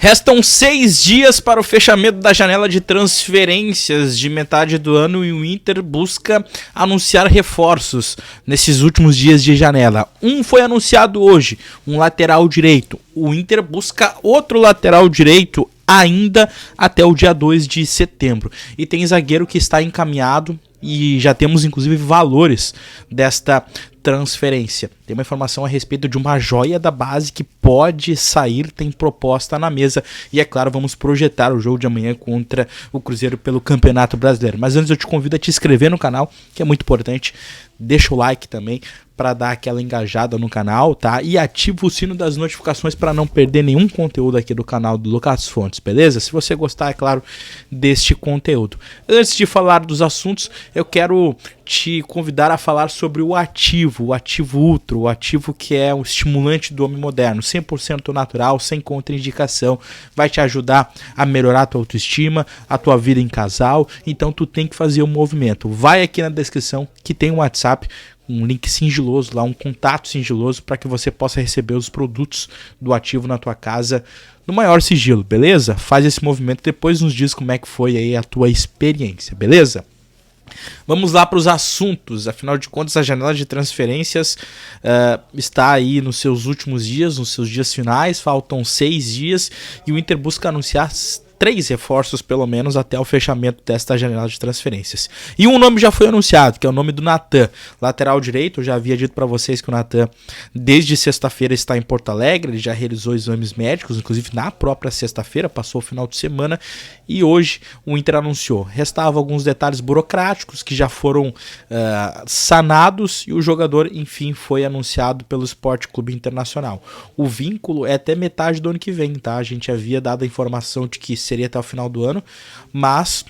Restam 6 dias para o fechamento da janela de transferências de metade do ano e o Inter busca anunciar reforços nesses últimos dias de janela. Um foi anunciado hoje, um lateral direito. O Inter busca outro lateral direito ainda até o dia 2 de setembro. E tem zagueiro que está encaminhado e já temos inclusive valores desta transferência. Tem uma informação a respeito de uma joia da base que pode sair, tem proposta na mesa. E é claro, vamos projetar o jogo de amanhã contra o Cruzeiro pelo Campeonato Brasileiro. Mas antes eu te convido a te inscrever no canal, que é muito importante. Deixa o like também para dar aquela engajada no canal, tá? E ativa o sino das notificações para não perder nenhum conteúdo aqui do canal do Lucas Fontes, beleza? Se você gostar, é claro, deste conteúdo. Antes de falar dos assuntos, eu quero te convidar a falar sobre o ativo Ultra, o ativo que é um estimulante do homem moderno, 100% natural, sem contraindicação, vai te ajudar a melhorar a tua autoestima, a tua vida em casal, então tu tem que fazer um movimento. Vai aqui na descrição que tem um WhatsApp, um link sigiloso lá, um contato sigiloso para que você possa receber os produtos do ativo na tua casa no maior sigilo, beleza? Faz esse movimento, depois nos diz como é que foi aí a tua experiência, beleza? Vamos lá para os assuntos. Afinal de contas, a janela de transferências está aí nos seus últimos dias, nos seus dias finais, faltam 6 dias e o Inter busca anunciar 3 reforços pelo menos até o fechamento desta janela de transferências. E um nome já foi anunciado, que é o nome do Natan, lateral direito. Eu já havia dito para vocês que o Natan desde sexta-feira está em Porto Alegre, ele já realizou exames médicos, inclusive na própria sexta-feira, passou o final de semana e hoje o Inter anunciou. Restavam alguns detalhes burocráticos que já foram sanados e o jogador enfim foi anunciado pelo Sport Clube Internacional. O vínculo é até metade do ano que vem, tá? A gente havia dado a informação de que seria até o final do ano, mas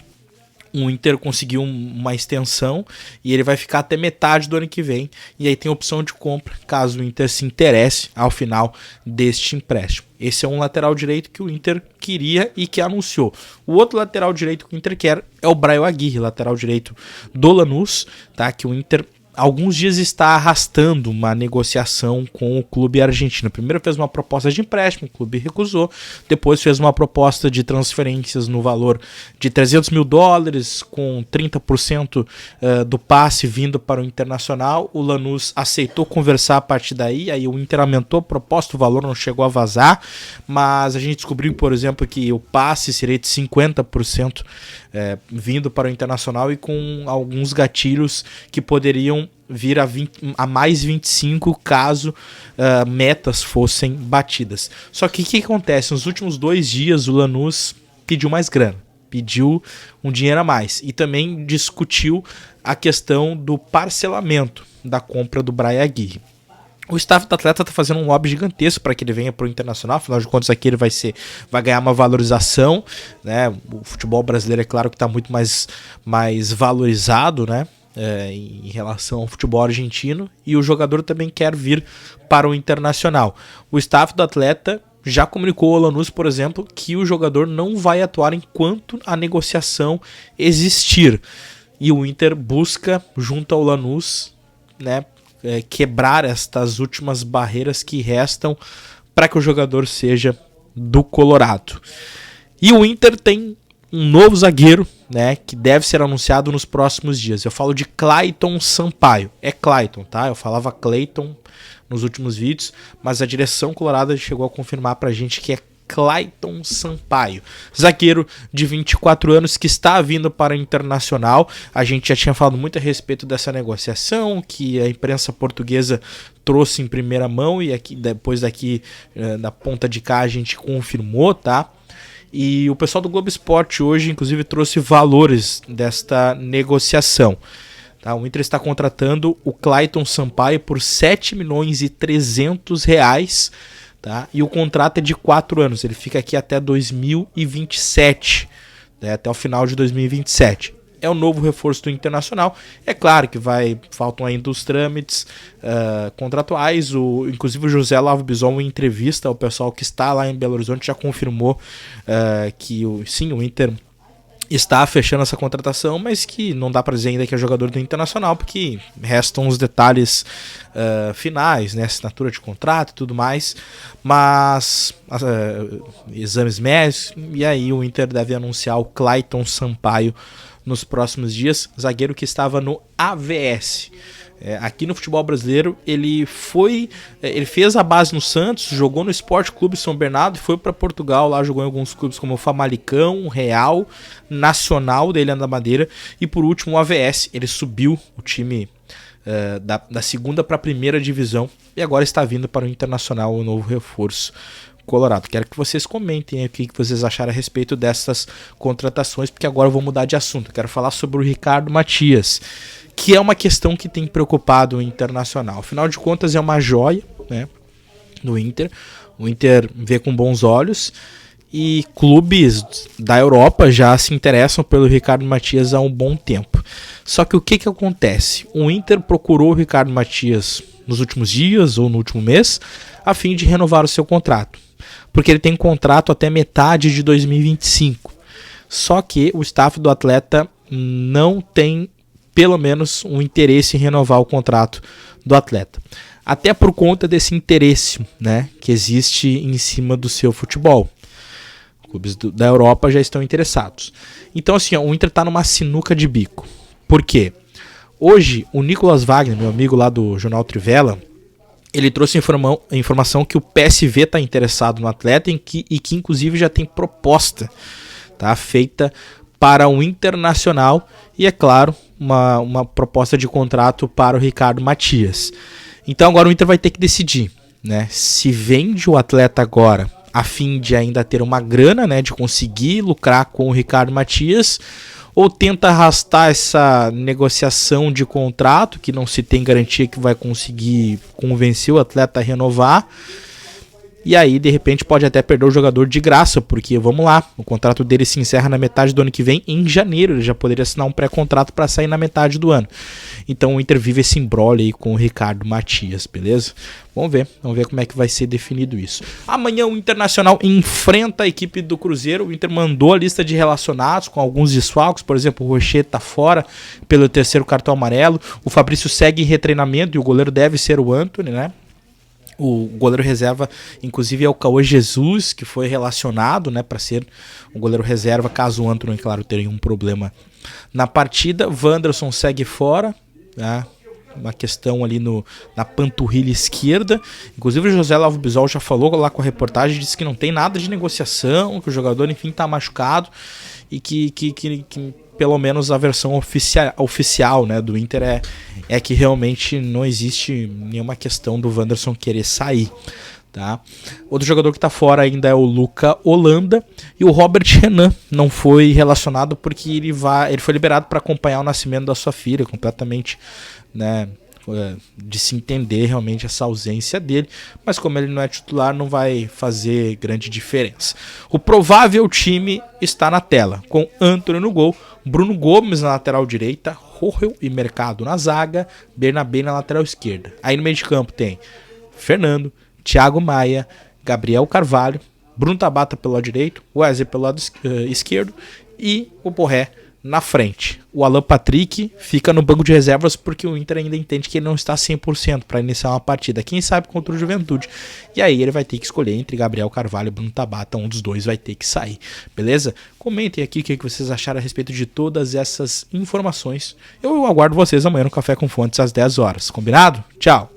o Inter conseguiu uma extensão e ele vai ficar até metade do ano que vem, e aí tem opção de compra caso o Inter se interesse ao final deste empréstimo. Esse é um lateral direito que o Inter queria e que anunciou. O outro lateral direito que o Inter quer é o Brian Aguirre, lateral direito do Lanús, tá? Que o Inter alguns dias está arrastando uma negociação com o clube argentino. Primeiro fez uma proposta de empréstimo, o clube recusou. Depois fez uma proposta de transferências no valor de $300 mil, com 30% do passe vindo para o Internacional. O Lanús aceitou conversar a partir daí, aí o Inter aumentou a proposta, o valor não chegou a vazar, mas a gente descobriu, por exemplo, que o passe seria de 50% vindo para o Internacional e com alguns gatilhos que poderiam vir a mais 25 caso metas fossem batidas. Só que o que acontece? Nos últimos 2 dias o Lanús pediu mais grana, pediu um dinheiro a mais e também discutiu a questão do parcelamento da compra do Brian Aguirre. O staff do atleta está fazendo um lobby gigantesco para que ele venha para o Internacional, afinal de contas aqui ele vai ganhar uma valorização, né? O futebol brasileiro é claro que está muito mais valorizado, né? Em relação ao futebol argentino, e o jogador também quer vir para o Internacional. O staff do atleta já comunicou ao Lanús, por exemplo, que o jogador não vai atuar enquanto a negociação existir, e o Inter busca junto ao Lanús, né, quebrar estas últimas barreiras que restam para que o jogador seja do Colorado. E o Inter tem um novo zagueiro, né, que deve ser anunciado nos próximos dias. Eu falo de Clayton Sampaio. É Clayton, tá? Eu falava Clayton nos últimos vídeos, mas a direção colorada chegou a confirmar pra gente que é Clayton Sampaio, zagueiro de 24 anos que está vindo para o Internacional. A gente já tinha falado muito a respeito dessa negociação que a imprensa portuguesa trouxe em primeira mão e aqui depois daqui da ponta de cá a gente confirmou, tá? E o pessoal do Globo Esporte hoje inclusive trouxe valores desta negociação. Tá? O Inter está contratando o Clayton Sampaio por R$7.300.000. Tá? E o contrato é de 4 anos, ele fica aqui até 2027, né? Até o final de 2027. É o novo reforço do Internacional. É claro que faltam ainda os trâmites contratuais. Inclusive o José Lavo Bison, em entrevista ao pessoal que está lá em Belo Horizonte, já confirmou que sim, o Inter está fechando essa contratação, mas que não dá para dizer ainda que é jogador do Internacional, porque restam os detalhes finais, né, assinatura de contrato e tudo mais, mas exames médicos, e aí o Inter deve anunciar o Clayton Sampaio nos próximos dias, zagueiro que estava no AVS. Aqui no futebol brasileiro ele fez a base no Santos, jogou no Sport Clube São Bernardo e foi para Portugal, lá jogou em alguns clubes como o Famalicão, Real, Nacional da Ilha da Madeira e por último o AVS. Ele subiu o time da segunda para a primeira divisão e agora está vindo para o Internacional, o novo reforço colorado. Quero que vocês comentem o que vocês acharam a respeito dessas contratações, porque agora eu vou mudar de assunto. Quero falar sobre o Ricardo Matias, que é uma questão que tem preocupado o Internacional. Afinal de contas é uma joia, né, do Inter. O Inter vê com bons olhos e clubes da Europa já se interessam pelo Ricardo Matias há um bom tempo. Só que o que acontece? O Inter procurou o Ricardo Matias nos últimos dias ou no último mês a fim de renovar o seu contrato, porque ele tem contrato até metade de 2025. Só que o staff do atleta não tem pelo menos um interesse em renovar o contrato do atleta. Até por conta desse interesse, né, que existe em cima do seu futebol. Clubes da Europa já estão interessados. Então assim, o Inter está numa sinuca de bico. Por quê? Hoje, o Nicolas Wagner, meu amigo lá do Jornal Trivela, ele trouxe a informação que o PSV está interessado no atleta e que inclusive já tem proposta, tá, feita para o Internacional e, é claro, uma proposta de contrato para o Ricardo Matias. Então agora o Inter vai ter que decidir, né, se vende o atleta agora a fim de ainda ter uma grana, né, de conseguir lucrar com o Ricardo Matias, ou tenta arrastar essa negociação de contrato, que não se tem garantia que vai conseguir convencer o atleta a renovar. E aí, de repente, pode até perder o jogador de graça, porque, vamos lá, o contrato dele se encerra na metade do ano que vem, em janeiro. Ele já poderia assinar um pré-contrato para sair na metade do ano. Então o Inter vive esse imbróglio aí com o Ricardo Matias, beleza? Vamos ver como é que vai ser definido isso. Amanhã o Internacional enfrenta a equipe do Cruzeiro. O Inter mandou a lista de relacionados com alguns desfalques, por exemplo, o Rocher tá fora pelo terceiro cartão amarelo. O Fabrício segue em retreinamento e o goleiro deve ser o Antony, né? O goleiro reserva, inclusive, é o Cauê Jesus, que foi relacionado, né, para ser o goleiro reserva, caso o Antony, claro, tenha um problema na partida. Wanderson segue fora, né, uma questão ali na panturrilha esquerda. Inclusive o José Lavo Bisol já falou lá com a reportagem, disse que não tem nada de negociação, que o jogador, enfim, está machucado e que pelo menos a versão oficial, né, do Inter é que realmente não existe nenhuma questão do Wanderson querer sair, tá? Outro jogador que está fora ainda é o Luca Holanda, e o Robert Renan não foi relacionado porque ele foi liberado para acompanhar o nascimento da sua filha, completamente, né, de se entender realmente essa ausência dele, mas como ele não é titular, não vai fazer grande diferença. O provável time está na tela, com Antony no gol, Bruno Gomes na lateral direita, Rojo e Mercado na zaga, Bernabé na lateral esquerda. Aí no meio de campo tem Fernando, Thiago Maia, Gabriel Carvalho, Bruno Tabata pelo lado direito, Wesley pelo lado esquerdo e o Borré na frente. O Alan Patrick fica no banco de reservas porque o Inter ainda entende que ele não está 100% para iniciar uma partida. Quem sabe contra o Juventude. E aí ele vai ter que escolher entre Gabriel Carvalho e Bruno Tabata. Um dos dois vai ter que sair. Beleza? Comentem aqui o que vocês acharam a respeito de todas essas informações. Eu aguardo vocês amanhã no Café com Fontes às 10 horas. Combinado? Tchau!